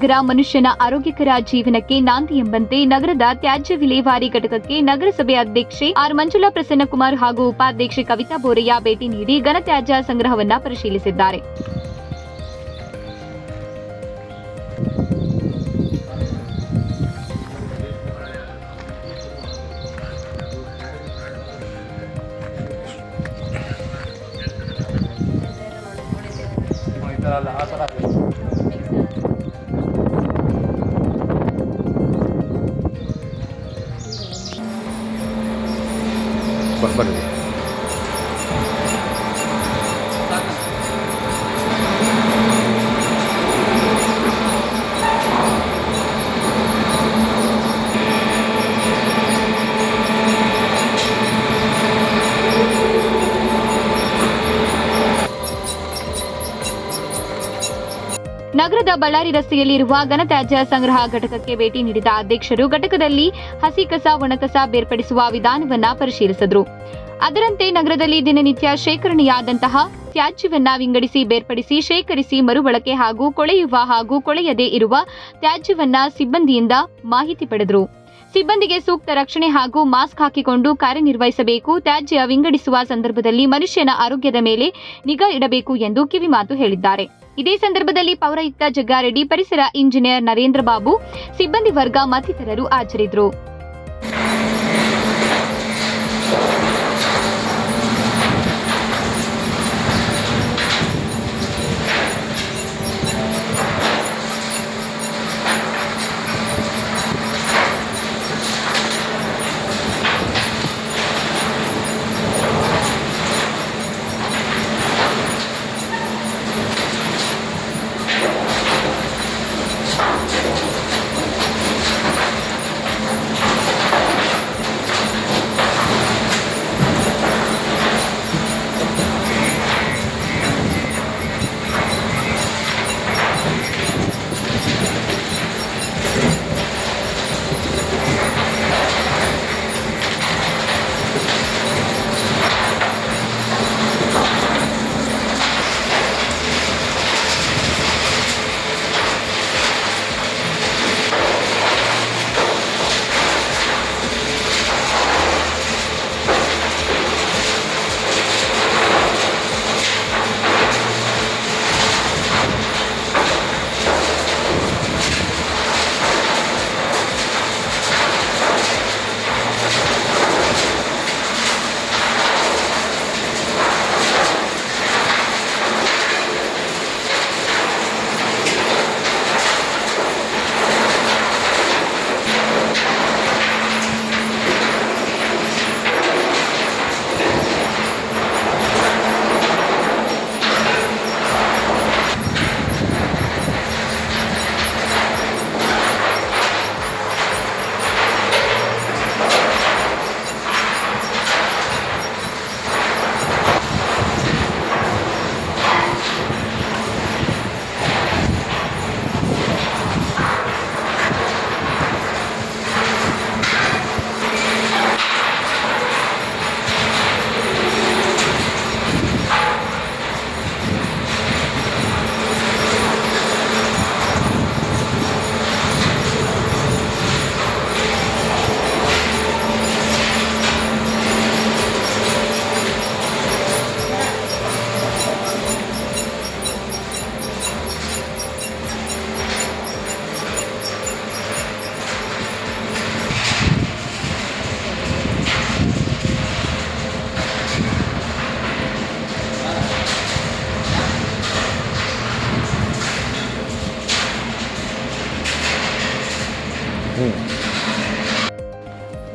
ನಗರ ಮನುಷ್ಯನ ಆರೋಗ್ಯಕರ ಜೀವನಕ್ಕೆ ನಾಂದಿ ಎಂಬಂತೆ ನಗರದ ತ್ಯಾಜ್ಯ ವಿಲೇವಾರಿ ಘಟಕಕ್ಕೆ ನಗರಸಭೆ ಅಧ್ಯಕ್ಷೆ ಆರ್ ಮಂಜುಳಾ ಪ್ರಸನ್ನಕುಮಾರ್ ಹಾಗೂ ಉಪಾಧ್ಯಕ್ಷೆ ಕವಿತಾ ಬೋರಯ್ಯ ಭೇಟಿ ನೀಡಿ ಘನತ್ಯಾಜ್ಯ ಸಂಗ್ರಹವನ್ನು ಪರಿಶೀಲಿಸಿದ್ದಾರೆ. ನಗರದ ಬಳ್ಳಾರಿ ರಸ್ತೆಯಲ್ಲಿರುವ ಘನತ್ಯಾಜ್ಯ ಸಂಗ್ರಹ ಘಟಕಕ್ಕೆ ಭೇಟಿ ನೀಡಿದ ಅಧ್ಯಕ್ಷರು ಘಟಕದಲ್ಲಿ ಹಸಿ ಕಸ ಒಣಕಸ ಬೇರ್ಪಡಿಸುವ ವಿಧಾನವನ್ನ ಪರಿಶೀಲಿಸಿದರು. ಅದರಂತೆ ನಗರದಲ್ಲಿ ದಿನನಿತ್ಯ ಶೇಖರಣೆಯಾದಂತಹ ತ್ಯಾಜ್ಯವನ್ನ ವಿಂಗಡಿಸಿ ಬೇರ್ಪಡಿಸಿ ಶೇಖರಿಸಿ ಮರುಬಳಕೆ ಹಾಗೂ ಕೊಳೆಯುವ ಹಾಗೂ ಕೊಳೆಯದೇ ಇರುವ ತ್ಯಾಜ್ಯವನ್ನ ಸಿಬ್ಬಂದಿಯಿಂದ ಮಾಹಿತಿ ಪಡೆದರು. ಸಿಬ್ಬಂದಿಗೆ ಸೂಕ್ತ ರಕ್ಷಣೆ ಹಾಗೂ ಮಾಸ್ಕ್ ಹಾಕಿಕೊಂಡು ಕಾರ್ಯನಿರ್ವಹಿಸಬೇಕು. ತ್ಯಾಜ್ಯ ವಿಂಗಡಿಸುವ ಸಂದರ್ಭದಲ್ಲಿ ಮನುಷ್ಯನ ಆರೋಗ್ಯದ ಮೇಲೆ ನಿಗಾ ಇಡಬೇಕು ಎಂದು ಕಿವಿಮಾತು ಹೇಳಿದ್ದಾರೆ. ಇದೇ ಸಂದರ್ಭದಲ್ಲಿ ಪೌರಾಯುಕ್ತ ಜಗ್ಗಾರೆಡ್ಡಿ, ಪರಿಸರ ಇಂಜಿನಿಯರ್ ನರೇಂದ್ರ ಬಾಬು, ಸಿಬ್ಬಂದಿ ವರ್ಗ ಮತ್ತಿತರರು ಹಾಜರಿದ್ದರು.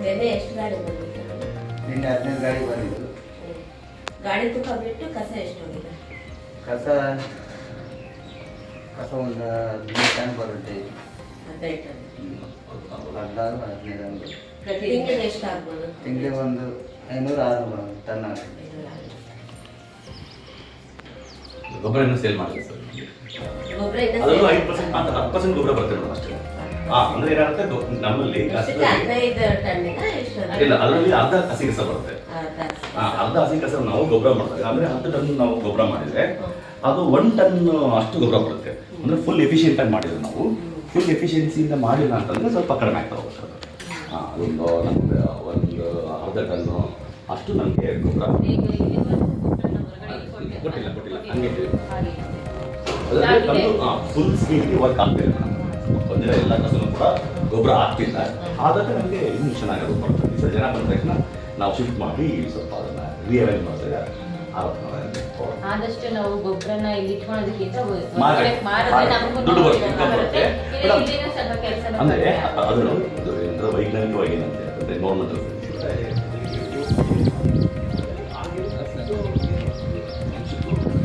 ನಿನ್ನೆ ಎಷ್ಟು ಗಾಡಿ ಬಂದಿತ್ತು? ನಿನ್ನೆ 15 ಗಾಡಿ ಬಂದಿತ್ತು. ಗಾಡಿ ತೂಕ ಬಿಟ್ಟು ಕಸ ಎಷ್ಟು ಹೋಗಿದೆ? ಕಸ ಒಂದು 15 ಟನ್ ಬರುತ್ತೆ. 15 ಟನ್. 15 ತಿಂಗಳಿಗೆ ಎಷ್ಟು ಆಗ್ಬೋದು? ತಿಂಗಳಿಗೆ ಒಂದು 500-600 ಟನ್ ಆಗುತ್ತೆ. ಗೊಬ್ಬರ ಸೇಲ್ ಮಾಡಿದೆ ಸರ್. ಗೊಬ್ಬರ ಅದರಲ್ಲೂ 5% ಮಾತ್ರ 10% ಗೊಬ್ಬರ ಬರುತ್ತೆ ಮೇಡಮ್ ಅಷ್ಟೇ. ಅಂದ್ರೆ ಏನಾಗುತ್ತೆ ನಮ್ಮಲ್ಲಿ ಇಲ್ಲ, ಅದರಲ್ಲಿ ಅರ್ಧ ಹಸಿ ಕಸ ಬರುತ್ತೆ. ಅರ್ಧ ಹಸಿ ಕಸ ನಾವು ಗೊಬ್ಬರ ಮಾಡಿದಾಗ ಅಂದ್ರೆ 10 ಟನ್ ನಾವು ಗೊಬ್ಬರ ಮಾಡಿದ್ರೆ ಅದು 1 ಟನ್ ಅಷ್ಟು ಗೊಬ್ಬರ ಬರುತ್ತೆ. ಅಂದ್ರೆ ಫುಲ್ ಎಫಿಷಿಯೆಂಟ್ ಆಗಿ ಮಾಡಿದ್ರೆ ನಾವು ಫುಲ್ ಎಫಿಷಿಯನ್ಸಿಯಿಂದ ಮಾಡಿಲ್ಲ ಅಂತಂದರೆ ಸ್ವಲ್ಪ ಕಡಿಮೆ ಆಗ್ತಾ ಹೋಗುತ್ತೆ ಅದು. ಅದೊಂದು ನಮಗೆ ಒಂದು ಅರ್ಧ ಟನ್ನು ಅಷ್ಟು ನಮಗೆ ಗೊಬ್ಬರ ಕೊಟ್ಟಿಲ್ಲ ಹಂಗೆ ಅದರಲ್ಲಿ ತಂದು ಫುಲ್ ಸ್ಪೀಡ್ಗೆ ವರ್ಕ್ ಆಗ್ತಿಲ್ಲ ಮೇಡಮ್. ಬಂದಿರೋ ಎಲ್ಲ ಕಸನೂ ಕೂಡ ಗೊಬ್ಬರ ಆಗ್ತಿಲ್ಲ. ಆದಾಗ ನಮಗೆ ಇನ್ನೂ ಚೆನ್ನಾಗಿ ಅದು ಬರ್ತದೆ. ಈ ಸಲ ಜನ ಬಂದ ತಕ್ಷಣ ನಾವು ಶಿಫ್ಟ್ ಮಾಡಿ ಸ್ವಲ್ಪ ಅದನ್ನು ರಿಅರೇಂಜ್ ಮಾಡಿದ್ರೆ ಆದಷ್ಟು ನಾವು ಗೊಬ್ಬರನ ಇಲ್ಲಿ ಇಟ್ಕೊಳ್ಳೋದಕ್ಕಿಂತ ಮಾರಾಟ. ಮಾರಿದ್ರೆ ನಮಗೂ ದುಡ್ಡು ಬರುತ್ತೆ, income ಬರುತ್ತೆ. ಮೇಡಮ್, ಇಲ್ಲಿನೂ ಸ್ವಲ್ಪ ಕೆಲಸ ಅಂದರೆ ಅದನ್ನು ಅಂದರೆ ವೈಜ್ಞಾನಿಕವಾಗಿ ಏನಂತೆ ಅಂದರೆ ಎನ್ವೈರನ್ಮೆಂಟಲ್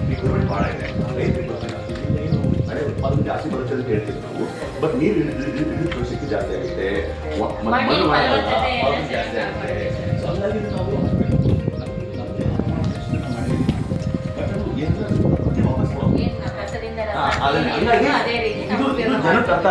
ರಿಕ್ವೈರ್ಮೆಂಟ್ ಭಾಳ ಇದೆ. ರೈತರಿಗೆ ಗೊತ್ತಿಲ್ಲ ಏನು ಮಳೆ ಉತ್ಪಾದನೆ ಜಾಸ್ತಿ ಬರುತ್ತೆ ಅಂತ ಹೇಳ್ತೀವಿ ನಾವು. ಬಟ್ ನೀರು ಇಳಿದ ಶಕ್ತಿ ಜಾಸ್ತಿ ಆಗುತ್ತೆ, ಮಣ್ಣು ಜಾಸ್ತಿ ಆಗುತ್ತೆ. ಸೊ ಹಂಗಾಗಿ ನಾವು ಕಸದಿಂದ ಅದೇ ರೀತಿ ಇದು ಜನಕ್ಕೆ ಅರ್ಥ